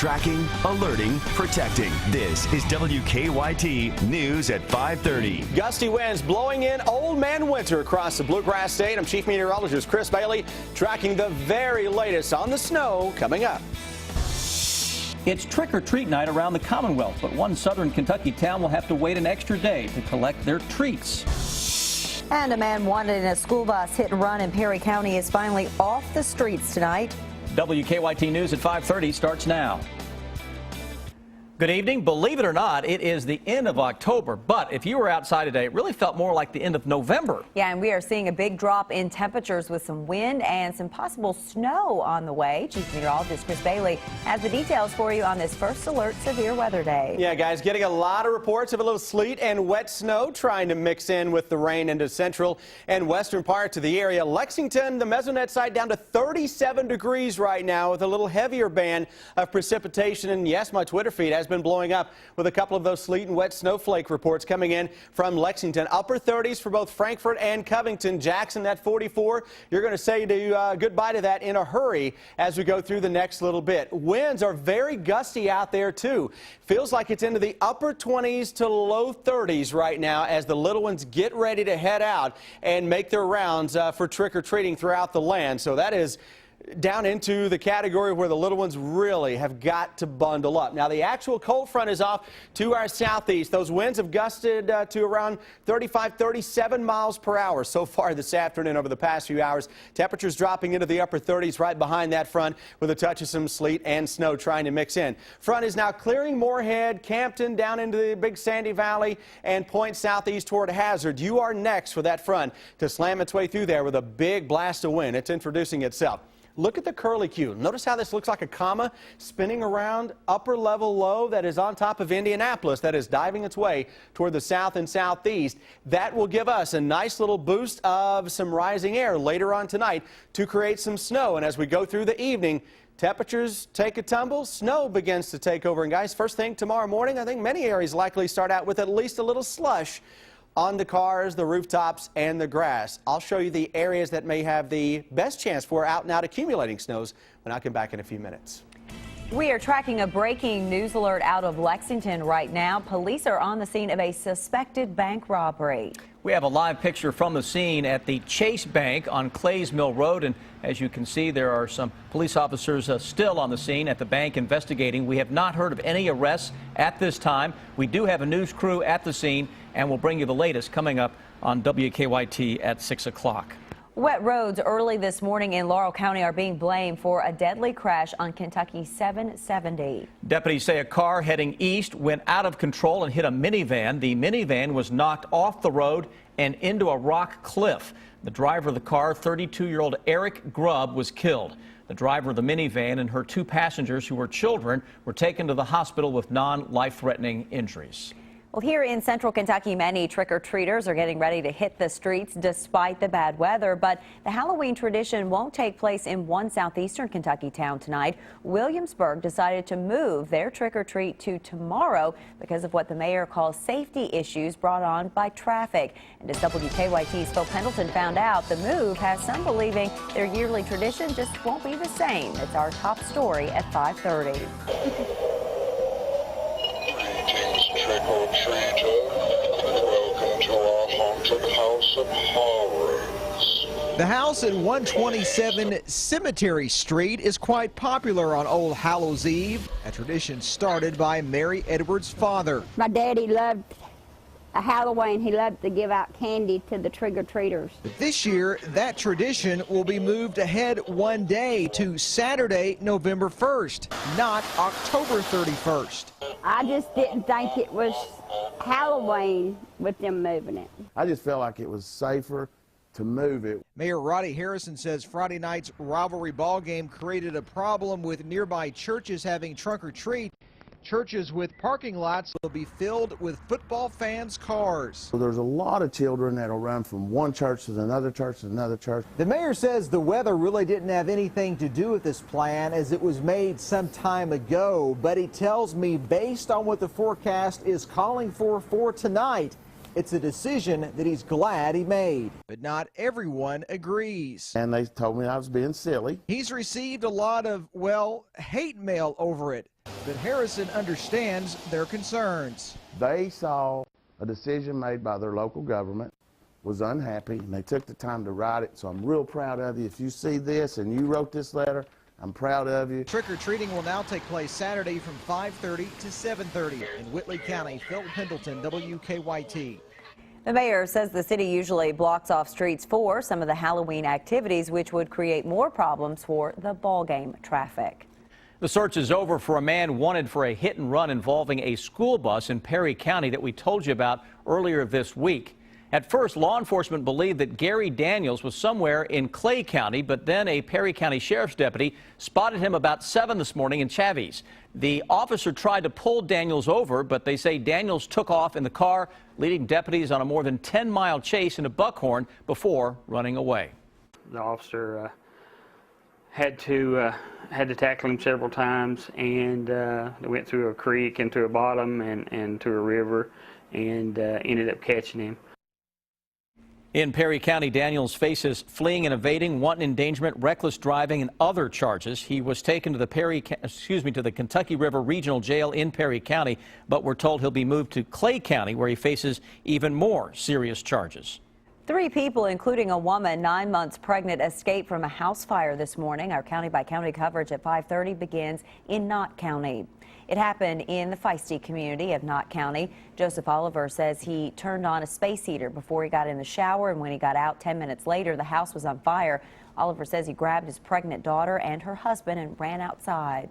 Tracking, alerting, protecting. This is WKYT News at 5:30. Gusty winds blowing in Old Man Winter across the Bluegrass State. I'm Chief Meteorologist Chris Bailey, tracking the very latest on the snow coming up. It's trick-or-treat night around the Commonwealth, but one southern Kentucky town will have to wait an extra day to collect their treats. And a man wanted in a school bus hit and run in Perry County is finally off the streets tonight. WKYT News at 5:30 starts now. Good evening. Believe it or not, it is the end of October, but if you were outside today, it really felt more like the end of November. Yeah, and we are seeing a big drop in temperatures with some wind and some possible snow on the way. Chief Meteorologist Chris Bailey has the details for you on this first alert severe weather day. Yeah, guys, getting a lot of reports of a little sleet and wet snow trying to mix in with the rain into central and western parts of the area. Lexington, the Mesonet site, down to 37 degrees right now with a little heavier band of precipitation. And yes, my Twitter feed has been blowing up with a couple of those sleet and wet snowflake reports coming in from Lexington. Upper 30s for both Frankfort and Covington. Jackson at 44. You're going to say goodbye to that in a hurry as we go through the next little bit. Winds are very gusty out there too. Feels like it's into the upper 20s to low 30s right now as the little ones get ready to head out and make their rounds for trick-or-treating throughout the land. So that is down into the category where the little ones really have got to bundle up. Now, the actual cold front is off to our southeast. Those winds have gusted to around 35, 37 miles per hour so far this afternoon over the past few hours. Temperatures dropping into the upper 30s right behind that front with a touch of some sleet and snow trying to mix in. Front is now clearing Moorhead, Campton, down into the Big Sandy Valley, and points southeast toward Hazard. You are next for that front to slam its way through there with a big blast of wind. It's introducing itself. Look at the curlicue. Notice how this looks like a comma spinning around upper level low that is on top of Indianapolis that is diving its way toward the south and southeast. That will give us a nice little boost of some rising air later on tonight to create some snow. And as we go through the evening, temperatures take a tumble, snow begins to take over. And guys, first thing tomorrow morning, I think many areas likely start out with at least a little slush on the cars, the rooftops, and the grass. I'll show you the areas that may have the best chance for out and out accumulating snows when I come back in a few minutes. We are tracking a breaking news alert out of Lexington right now. Police are on the scene of a suspected bank robbery. We have a live picture from the scene at the Chase Bank on Clays Mill Road, and as you can see, there are some police officers still on the scene at the bank investigating. We have not heard of any arrests at this time. We do have a news crew at the scene, and we'll bring you the latest coming up on WKYT at 6 o'clock. Wet roads early this morning in Laurel County are being blamed for a deadly crash on Kentucky 770. Deputies say a car heading east went out of control and hit a minivan. The minivan was knocked off the road and into a rock cliff. The driver of the car, 32-year-old Eric Grubb, was killed. The driver of the minivan and her two passengers, who were children, were taken to the hospital with non-life-threatening injuries. Well, here in central Kentucky, many trick-or-treaters are getting ready to hit the streets despite the bad weather. But the Halloween tradition won't take place in one southeastern Kentucky town tonight. Williamsburg decided to move their trick-or-treat to tomorrow because of what the mayor calls safety issues brought on by traffic. And as WKYT's Phil Pendleton found out, the move has some believing their yearly tradition just won't be the same. It's our top story at 5:30. Trick-or-treater, welcome to our haunted house of horrors. The house at 127 Cemetery Street is quite popular on Old Hallows Eve, a tradition started by Mary Edwards' father. My daddy loved Halloween. He loved to give out candy to the trick-or-treaters. But this year, that tradition will be moved ahead one day to Saturday, November 1st, not October 31st. I just didn't think it was Halloween with them moving it. I just felt like it was safer to move it. Mayor Roddy Harrison says Friday night's rivalry ball game created a problem with nearby churches having trunk-or-treat. Churches with parking lots will be filled with football fans' cars. So there's a lot of children that'll run from one church to another church to another church. The mayor says the weather really didn't have anything to do with this plan as it was made some time ago, but he tells me based on what the forecast is calling for tonight, It's a decision that he's glad he made. But not everyone agrees. And they told me I was being silly. He's received a lot of, well, hate mail over it. But Harrison understands their concerns. They saw a decision made by their local government, was unhappy, and they took the time to write it. So I'm real proud of you. If you see this and you wrote this letter, I'm proud of you. Trick-or-treating will now take place Saturday from 5:30 to 7:30 in Whitley County. Phil Pendleton, WKYT. The mayor says the city usually blocks off streets for some of the Halloween activities, which would create more problems for the ball game traffic. The search is over for a man wanted for a hit and run involving a school bus in Perry County that we told you about earlier this week. At first, law enforcement believed that Gary Daniels was somewhere in Clay County, but then a Perry County Sheriff's deputy spotted him about 7 this morning in Chavies. The officer tried to pull Daniels over, but they say Daniels took off in the car, leading deputies on a more than 10-mile chase into Buckhorn before running away. The officer had to tackle him several times, and they went through a creek into a bottom and to a river, and ended up catching him. In Perry County, Daniels faces fleeing and evading, wanton endangerment, reckless driving, and other charges. He was taken to the the Kentucky River Regional Jail in Perry County, but we're told he'll be moved to Clay County, where he faces even more serious charges. 3 people, including a woman 9 months pregnant, escaped from a house fire this morning. Our county-by-county coverage at 5:30 begins in Knott County. It happened in the Feisty community of Knott County. Joseph Oliver says he turned on a space heater before he got in the shower, and when he got out 10 minutes later, the house was on fire. Oliver says he grabbed his pregnant daughter and her husband and ran outside.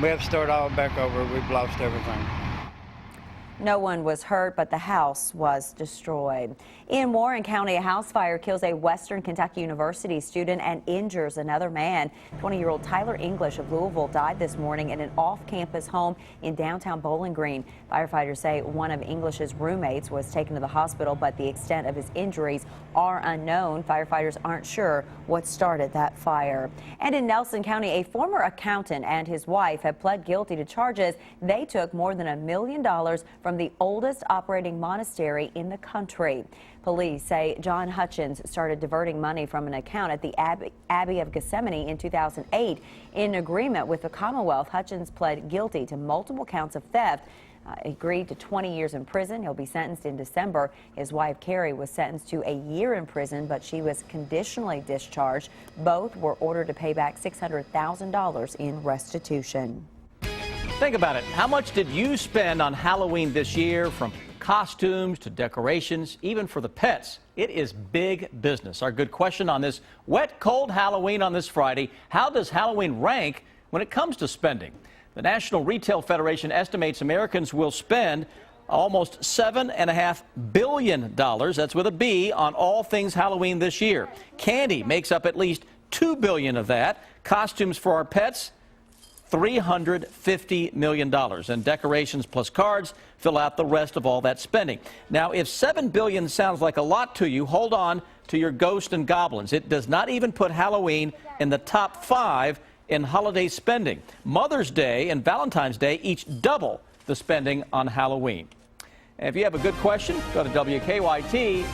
We have to start all back over. We've lost everything. No one was hurt, but the house was destroyed. In Warren County, a house fire kills a Western Kentucky University student and injures another man. 20-year-old Tyler English of Louisville died this morning in an off-campus home in downtown Bowling Green. Firefighters say one of English's roommates was taken to the hospital, but the extent of his injuries are unknown. Firefighters aren't sure what started that fire. And in Nelson County, a former accountant and his wife have pled guilty to charges they took more than $1 million from the oldest operating monastery in the country. Police say John Hutchins started diverting money from an account at the Abbey of Gethsemane in 2008. In agreement with the Commonwealth, Hutchins pled guilty to multiple counts of theft. Agreed to 20 years in prison. He'll be sentenced in December. His wife, Carrie, was sentenced to a year in prison, but she was conditionally discharged. Both were ordered to pay back $600,000 in restitution. Think about it. How much did you spend on Halloween this year, from costumes to decorations, even for the pets? It is big business. Our good question on this wet, cold Halloween on this Friday: how does Halloween rank when it comes to spending? The National Retail Federation estimates Americans will spend almost $7.5 billion, that's with a B, on all things Halloween this year. Candy makes up at least $2 billion of that. Costumes for our pets, $350 million. And decorations plus cards fill out the rest of all that spending. Now, if $7 billion sounds like a lot to you, hold on to your ghosts and goblins. It does not even put Halloween in the top 5 in holiday spending. Mother's Day and Valentine's Day each double the spending on Halloween. And if you have a good question, go to WKYT.com.